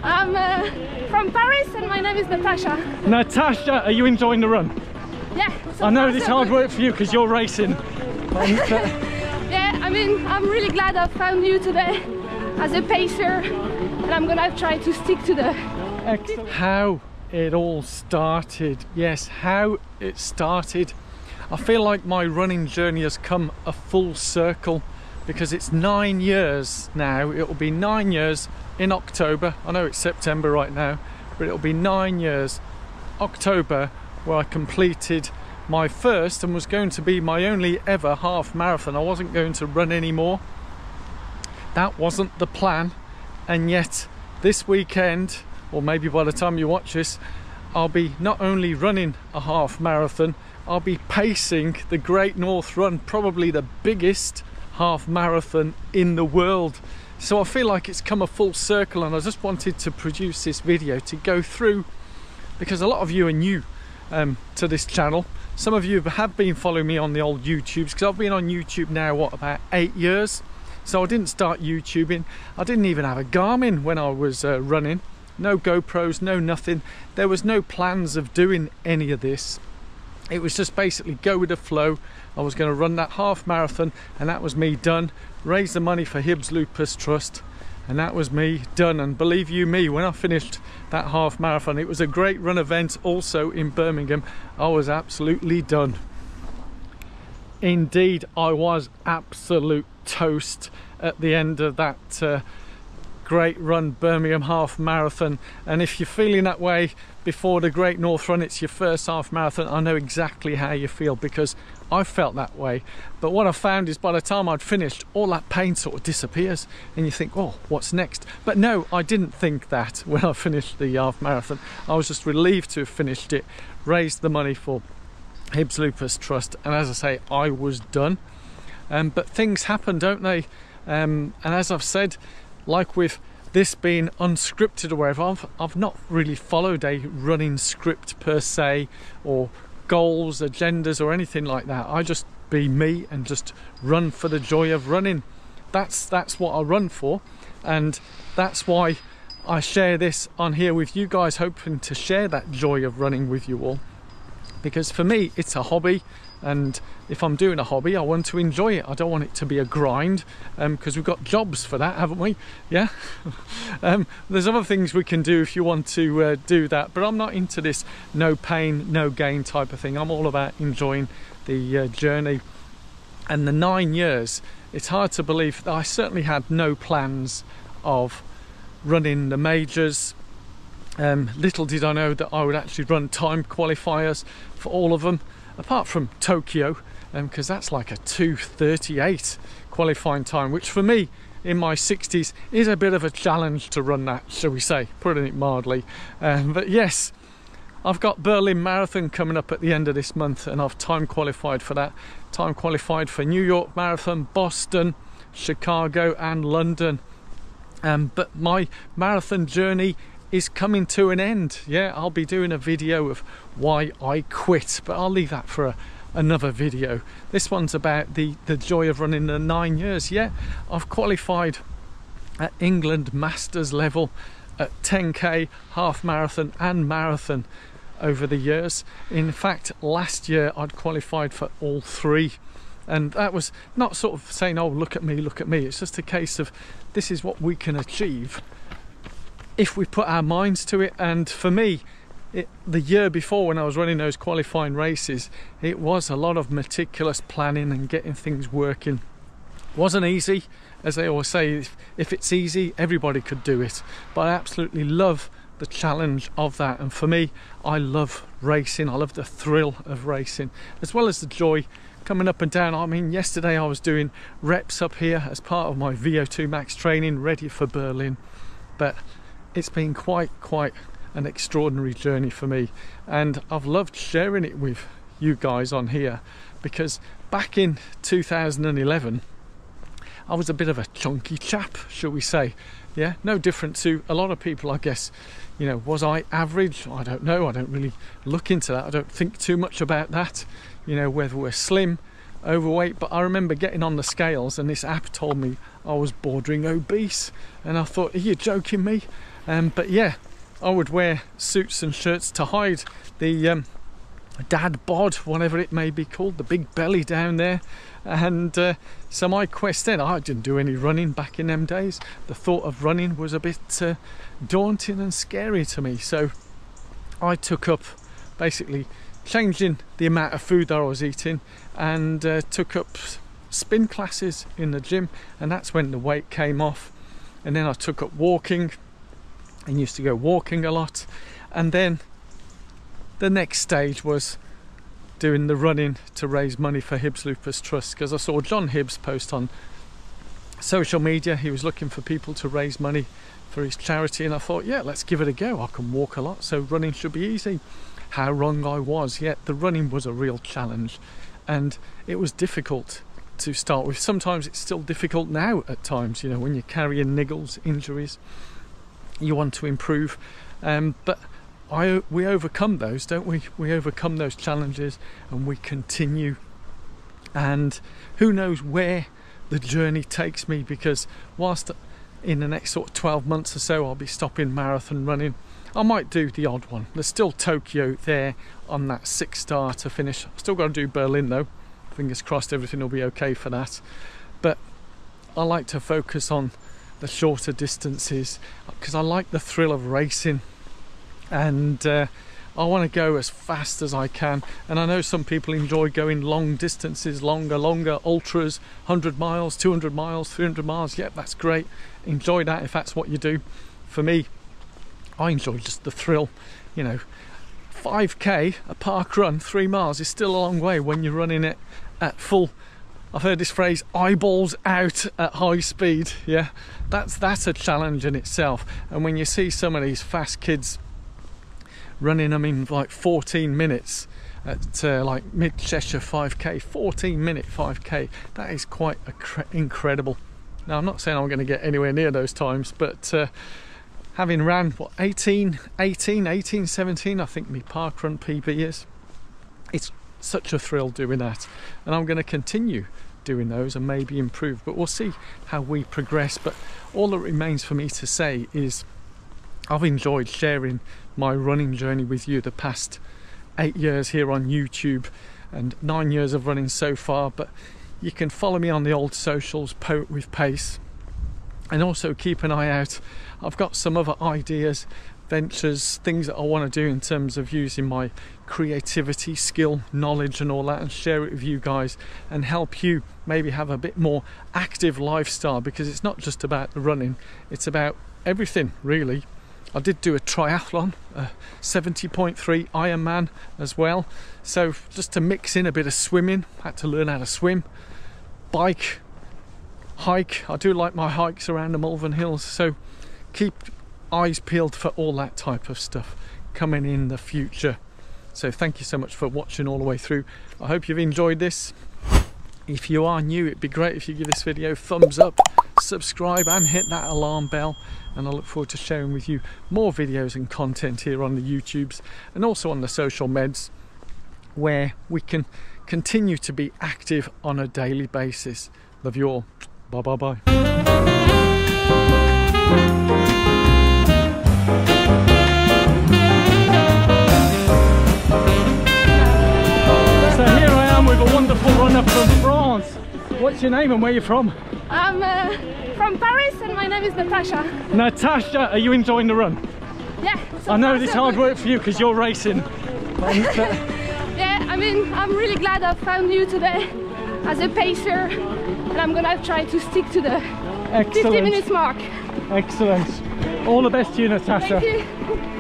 I'm from Paris and my name is Natasha. Natasha, are you enjoying the run? Yeah. I know it's hard work for you because you're racing. Yeah, I mean, I'm really glad I found you today as a pacer, and I'm gonna try to stick to the... Excellent. How it all started. Yes, how it started. I feel like my running journey has come a full circle because it's 9 years now. It will be 9 years in October. I know it's September right now, but it'll be 9 years October where I completed my first and was going to be my only ever half marathon. I wasn't going to run anymore. That wasn't the plan, and yet this weekend, or maybe by the time you watch this, I'll be not only running a half marathon, I'll be pacing the Great North Run, probably the biggest half marathon in the world. So I feel like it's come a full circle, and I just wanted to produce this video to go through, because a lot of you are new to this channel. Some of you have been following me on the old YouTubes, because I've been on YouTube now, what, about 8 years? So I didn't start YouTubing. I didn't even have a Garmin when I was running. No GoPros, no nothing. There was no plans of doing any of this. It was just basically go with the flow. I was going to run that half marathon, and that was me done. Raise the money for Hibs Lupus Trust, and that was me done. And believe you me, when I finished that half marathon, it was a Great Run event also in Birmingham, I was absolutely done. Indeed, I was absolute toast at the end of that Great Run Birmingham half marathon. And if you're feeling that way before the Great North Run, it's your first half marathon, I know exactly how you feel, because I felt that way. But what I found is by the time I'd finished, all that pain sort of disappears, and you think, oh, what's next? But no, I didn't think that when I finished the half marathon. I was just relieved to have finished it, raised the money for Hibs Lupus Trust, and as I say, I was done. But things happen, don't they? And as I've said, like with this being unscripted or whatever, I've not really followed a running script per se, or goals, agendas, or anything like that. I just be me and just run for the joy of running. That's what I run for, and that's why I share this on here with you guys, hoping to share that joy of running with you all. Because for me, it's a hobby, and if I'm doing a hobby, I want to enjoy it. I don't want it to be a grind, because we've got jobs for that, haven't we? Yeah. There's other things we can do if you want to do that, but I'm not into this no pain, no gain type of thing. I'm all about enjoying the journey. And the 9 years, it's hard to believe that I certainly had no plans of running the majors. Little did I know that I would actually run time qualifiers for all of them, apart from Tokyo, because that's like a 2:38 qualifying time, which for me in my 60s is a bit of a challenge to run that, shall we say, putting it mildly. But yes, I've got Berlin Marathon coming up at the end of this month, and I've time qualified for that. Time qualified for New York Marathon, Boston, Chicago and London. But my marathon journey is coming to an end. Yeah, I'll be doing a video of why I quit, but I'll leave that for another video. This one's about the joy of running the 9 years. Yeah, I've qualified at England Masters level at 10k, half marathon and marathon over the years. In fact, last year I'd qualified for all three, and that was not sort of saying, oh, look at me, look at me. It's just a case of this is what we can achieve if we put our minds to it. And for me, the year before, when I was running those qualifying races, it was a lot of meticulous planning and getting things working. It wasn't easy, as they always say, if it's easy, everybody could do it. But I absolutely love the challenge of that, and for me, I love racing. I love the thrill of racing, as well as the joy coming up and down. I mean, yesterday I was doing reps up here as part of my VO2 max training, ready for Berlin. But it's been quite an extraordinary journey for me, and I've loved sharing it with you guys on here, because back in 2011 I was a bit of a chunky chap, shall we say. Yeah, no different to a lot of people, I guess. You know, was I average? I don't know. I don't really look into that. I don't think too much about that, you know, whether we're slim, overweight. But I remember getting on the scales and this app told me I was bordering obese, and I thought, are you joking me? But yeah, I would wear suits and shirts to hide the dad bod, whatever it may be called, the big belly down there. And so my quest then, I didn't do any running back in them days. The thought of running was a bit daunting and scary to me, so I took up basically changing the amount of food that I was eating, and took up spin classes in the gym, and that's when the weight came off. And then I took up walking and used to go walking a lot, and then the next stage was doing the running to raise money for Hibbs Lupus Trust, because I saw John Hibbs post on social media. He was looking for people to raise money for his charity, and I thought, yeah, let's give it a go. I can walk a lot, so running should be easy. How wrong I was. Yet the running was a real challenge, and it was difficult to start with. Sometimes it's still difficult now at times, you know, when you're carrying niggles, injuries, you want to improve, but we overcome those, don't we? We overcome those challenges and we continue, and who knows where the journey takes me, because whilst in the next sort of 12 months or so I'll be stopping marathon running, I might do the odd one. There's still Tokyo there on that 6-star to finish. I've still got to do Berlin though. Fingers crossed everything will be okay for that. But I like to focus on the shorter distances because I like the thrill of racing, and I want to go as fast as I can. And I know some people enjoy going long distances, longer ultras, 100 miles, 200 miles, 300 miles. Yep, that's great. Enjoy that if that's what you do. For me, I enjoy just the thrill. You know, 5k, a park run, 3 miles is still a long way when you're running it at full, I've heard this phrase, eyeballs out at high speed. Yeah, that's a challenge in itself. And when you see some of these fast kids running them in like 14 minutes at like mid Cheshire 5k, 14-minute 5k, that is quite incredible. Now, I'm not saying I'm going to get anywhere near those times, but having ran what, 18, 17, I think my park run PB is, it's such a thrill doing that, and I'm going to continue doing those and maybe improve, but we'll see how we progress. But all that remains for me to say is I've enjoyed sharing my running journey with you the past 8 years here on YouTube and 9 years of running so far. But you can follow me on the old socials, Poet with Pace, and also keep an eye out. I've got some other ideas, ventures, things that I want to do in terms of using my creativity, skill, knowledge and all that, and share it with you guys and help you maybe have a bit more active lifestyle, because it's not just about the running, it's about everything really. I did do a triathlon, 70.3 Ironman as well, so just to mix in a bit of swimming, had to learn how to swim, bike, hike. I do like my hikes around the Malvern Hills, so keep eyes peeled for all that type of stuff coming in the future. So thank you so much for watching all the way through. I hope you've enjoyed this. If you are new, it'd be great if you give this video a thumbs up, subscribe and hit that alarm bell, and I look forward to sharing with you more videos and content here on the YouTubes and also on the social meds, where we can continue to be active on a daily basis. Love you all. Bye bye bye. With a wonderful runner from France. What's your name and where are you from? I'm from Paris and my name is Natasha. Natasha, are you enjoying the run? Yeah. I know this hard work for you because you're racing. Yeah, I mean, I'm really glad I found you today as a pacer, and I'm gonna try to stick to the 50 minutes mark. Excellent. All the best to you, Natasha. Thank you.